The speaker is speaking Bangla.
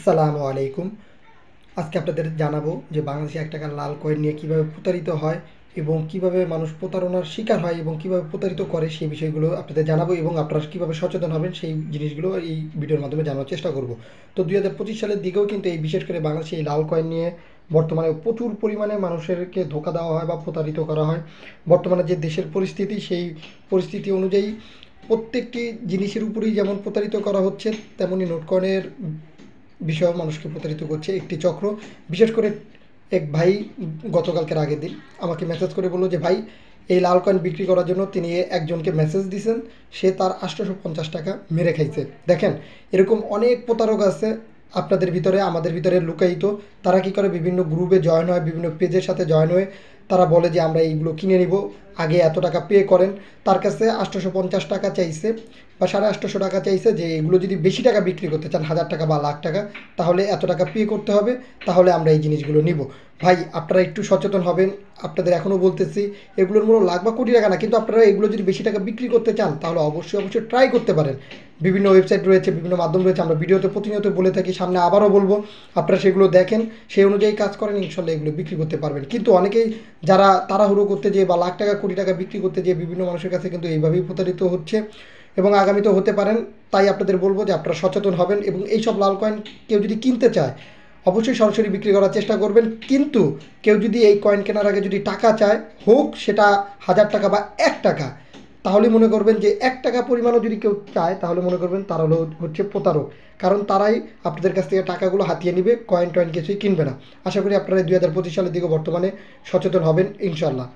আসসালামু আলাইকুম। আজকে আপনাদের জানাবো যে বাংলাদেশে ৳১ লাল কয়েন নিয়ে কীভাবে প্রতারিত হয় এবং কীভাবে মানুষ প্রতারণার শিকার হয় এবং কীভাবে প্রতারিত করে সেই বিষয়গুলো আপনাদের জানাবো এবং আপনারা কীভাবে সচেতন হবেন সেই জিনিসগুলো এই ভিডিওর মাধ্যমে জানার চেষ্টা করব। তো ২০২৫ সালের দিকেও কিন্তু এই বিশেষ করে বাংলাদেশে এই লাল কয়েন নিয়ে বর্তমানে প্রচুর পরিমাণে মানুষেরকে ধোঁকা দেওয়া হয় বা প্রতারিত করা হয়। বর্তমানে যে দেশের পরিস্থিতি সেই পরিস্থিতি অনুযায়ী প্রত্যেকটি জিনিসের উপরেই যেমন প্রতারিত করা হচ্ছে তেমনি নোট কয়েনের বিষয়েও মানুষকে প্রতারিত করছে একটি চক্র। বিশেষ করে এক ভাই গতকালকের আগের দিন আমাকে মেসেজ করে বললো যে ভাই এই লাল কয়েন বিক্রি করার জন্য তিনি একজনকে মেসেজ দিয়েছেন, সে তার ৮৫০ টাকা মেরে খাইছে। দেখেন, এরকম অনেক প্রতারক আছে আপনাদের ভিতরে, আমাদের ভিতরে লুকায়িত। তারা কি করে, বিভিন্ন গ্রুপে জয়েন হয়, বিভিন্ন পেজের সাথে জয়েন হয়ে তারা বলে যে আমরা এইগুলো কিনে নিব, আগে এত টাকা পে করেন। তার কাছে ৮৫০ টাকা চাইছে বা ৮৫০ টাকা চাইছে যে এগুলো যদি বেশি টাকা বিক্রি করতে চান, ১০০০ টাকা বা লাখ টাকা, তাহলে এত টাকা পে করতে হবে, তাহলে আমরা এই জিনিসগুলো নিব। ভাই আপনারা একটু সচেতন হবেন। আপনাদের এখনও বলতেছি, এগুলোর মূল্য লাখ বা কোটি টাকা না, কিন্তু আপনারা এগুলো যদি বেশি টাকা বিক্রি করতে চান তাহলে অবশ্যই ট্রাই করতে পারেন। বিভিন্ন ওয়েবসাইট রয়েছে, বিভিন্ন মাধ্যম রয়েছে, আমরা ভিডিওতে প্রতিনিয়ত বলে থাকি, সামনে আবারও বলবো। আপনারা সেগুলো দেখেন, সেই অনুযায়ী কাজ করেন, ইনশাল্লাহ এগুলো বিক্রি করতে পারবেন। কিন্তু অনেকেই যারা তাড়াহুড়ো করতে যেয়ে বা লাখ টাকা কোটি টাকা বিক্রি করতে যেয়ে বিভিন্ন মানুষের কাছে কিন্তু এইভাবেই প্রতারিত হচ্ছে এবং আগামীতেও হতে পারেন। তাই আপনাদের বলবো যে আপনারা সচেতন হবেন এবং এইসব লাল কয়েন কেউ যদি কিনতে চায় অবশ্যই সরাসরি বিক্রি করার চেষ্টা করবেন। কিন্তু কেউ যদি এই কয়েন কেনার আগে যদি টাকা চায়, হোক সেটা ১০০০ টাকা বা ১ টাকা, তাহলে মনে করবেন যে ১ টাকা পরিমাণও যদি কেউ চায় তাহলে মনে করবেন তারা হচ্ছে প্রতারক। কারণ তারাই আপনাদের কাছ থেকে টাকাগুলো হাতিয়ে নিবে, কয়েন টয়েন কিছুই কিনবে না। আশা করি আপনারা ২০২৫ সালের দিকে বর্তমানে সচেতন হবেন ইনশাল্লাহ।